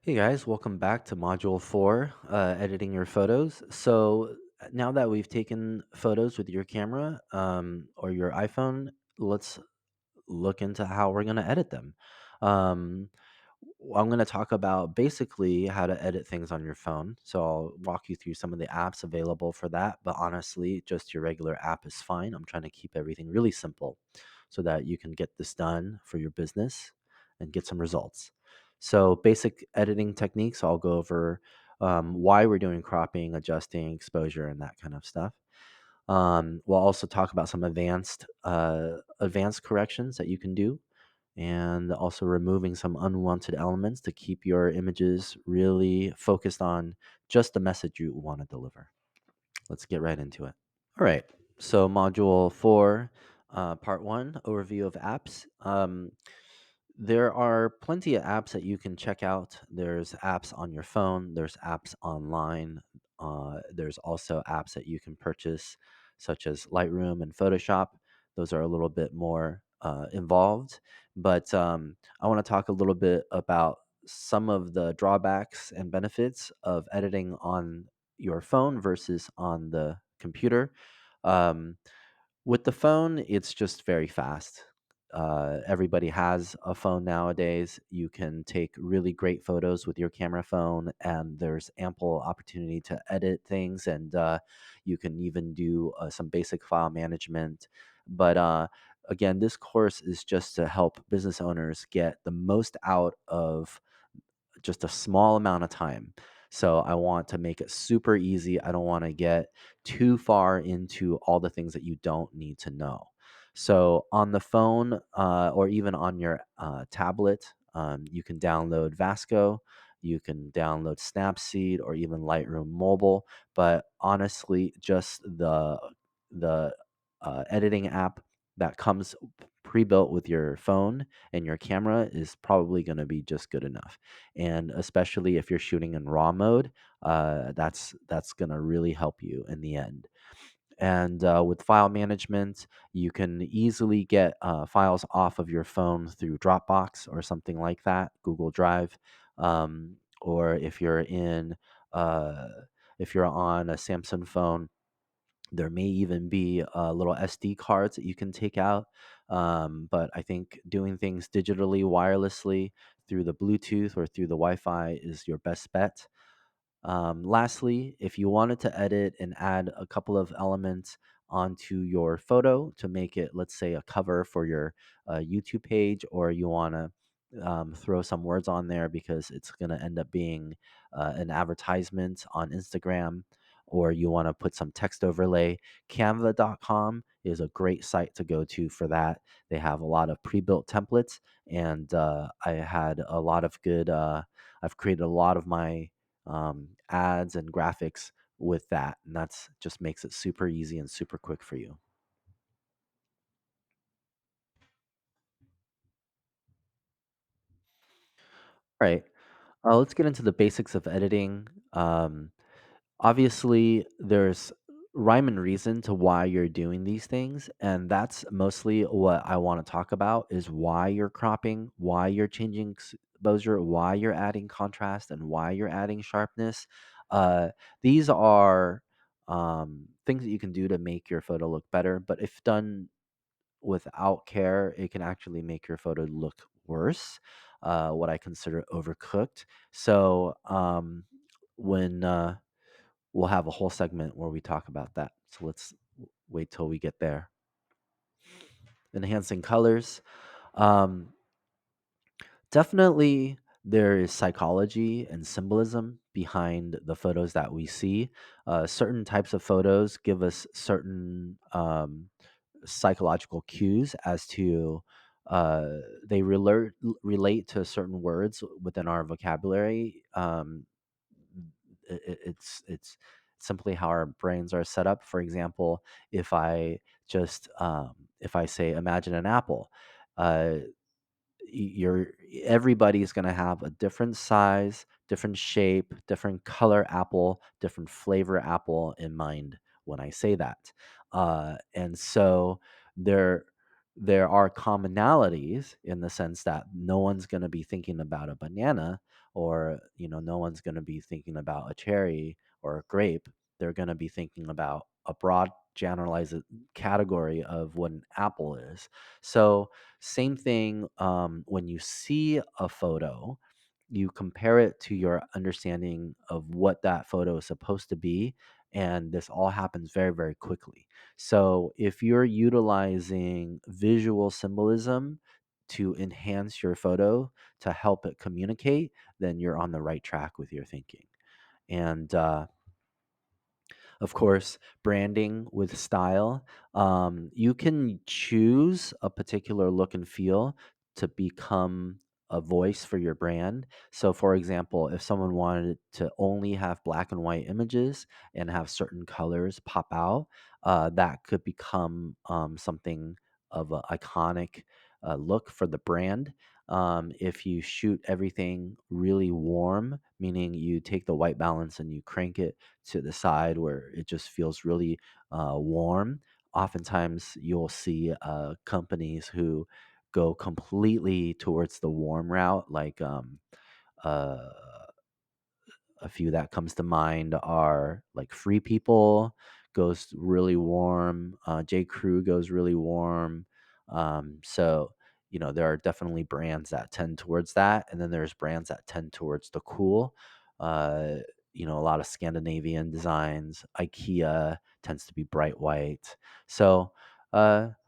Hey guys, welcome back to Module 4, editing your photos. Now that we've taken photos with your camera or your iPhone, let's look into how we're going to edit them. Um, I'm going to talk about basically how to edit things on your phone. So I'll walk you through some of the apps available for that. But honestly, just your regular app is fine. I'm trying to keep everything really simple so that you can get this done for your business and get some results. So, basic editing techniques, I'll go over why we're doing cropping, adjusting, exposure, and that kind of stuff. We'll also talk about some advanced corrections that you can do, and also removing some unwanted elements to keep your images really focused on just the message you want to deliver. Let's get right into it. All right. So, module 4, part 1, overview of apps. There are plenty of apps that you can check out. There's apps on your phone, there's apps online. There's also apps that you can purchase, such as Lightroom and Photoshop. Those are a little bit more involved. But I want to talk a little bit about some of the drawbacks and benefits of editing on your phone versus on the computer. Um, with the phone, it's just very fast. Everybody has a phone nowadays. You can take really great photos with your camera phone, and there's ample opportunity to edit things, and you can even do some basic file management. But again, this course is just to help business owners get the most out of just a small amount of time. So I want to make it super easy. I don't want to get too far into all the things that you don't need to know. So on the phone or even on your tablet, you can download Vasco, you can download Snapseed, or even Lightroom Mobile. But honestly, just the editing app that comes pre-built with your phone and your camera is probably going to be just good enough. And especially if you're shooting in raw mode, that's going to really help you in the end. And with file management, you can easily get files off of your phone through Dropbox or something like that, Google Drive. Or uh, if you're on a Samsung phone, there may even be little SD cards that you can take out. But I think doing things digitally, wirelessly, through the Bluetooth or through the Wi Fi is your best bet. Lastly, if you wanted to edit and add a couple of elements onto your photo to make it, let's say, a cover for your YouTube page, or you want to throw some words on there because it's going to end up being an advertisement on Instagram, or you want to put some text overlay, canva.com is a great site to go to for that. They have a lot of pre built templates, and I had a lot of good, I've created a lot of my ads and graphics with that. And that's just makes it super easy and super quick for you. All right. Let's get into the basics of editing. Obviously, there's rhyme and reason to why you're doing these things. And that's mostly what I want to talk about is why you're cropping, why you're changing exposure, why you're adding contrast, and why you're adding sharpness. These are things that you can do to make your photo look better. But if done without care, it can actually make your photo look worse, what I consider overcooked. So, when we'll have a whole segment where we talk about that. So let's wait till we get there. Enhancing colors. Um, Definitely, there is psychology and symbolism behind the photos that we see. Certain types of photos give us certain psychological cues as to uh, they relate to certain words within our vocabulary. It's simply how our brains are set up. For example, if I if I say imagine an apple, uh, you're everybody's going to have a different size, different shape, different color apple, different flavor apple in mind when I say that. And so there there are commonalities in the sense that no one's going to be thinking about a banana or no one's going to be thinking about a cherry or a grape. They're going to be thinking about a broad generalized category of what an apple is. So same thing, when you see a photo, you compare it to your understanding of what that photo is supposed to be, and this all happens very, very quickly. So if you're utilizing visual symbolism to enhance your photo, to help it communicate, then you're on the right track with your thinking. And of course, branding with style. You can choose a particular look and feel to become a voice for your brand. So, for example, if someone wanted to only have black and white images and have certain colors pop out, that could become something of an iconic look for the brand. If you shoot everything really warm, meaning you take the white balance and you crank it to the side where it just feels really warm. Oftentimes, you'll see companies who go completely towards the warm route, like uh, a few that comes to mind are like Free People goes really warm. J. Crew goes really warm. So there are definitely brands that tend towards that, and then there's brands that tend towards the cool. Uh, a lot of Scandinavian designs. IKEA tends to be bright white. So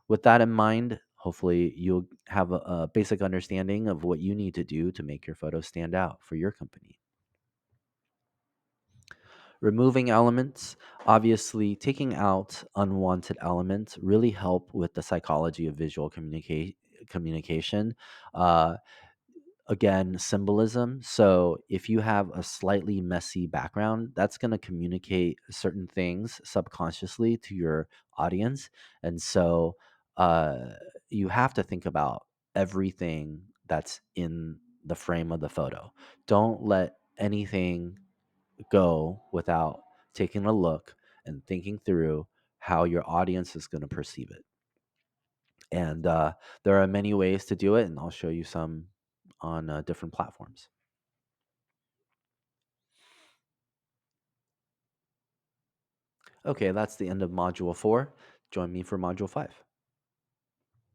with that in mind, hopefully you'll have a basic understanding of what you need to do to make your photos stand out for your company. Removing elements, obviously taking out unwanted elements really help with the psychology of visual communication. Uh, Again, symbolism. So if you have a slightly messy background, that's going to communicate certain things subconsciously to your audience. And so uh, you have to think about everything that's in the frame of the photo. Don't let anything go without taking a look and thinking through how your audience is going to perceive it. And there are many ways to do it, and I'll show you some on different platforms. Okay, that's the end of Module 4. Join me for Module 5.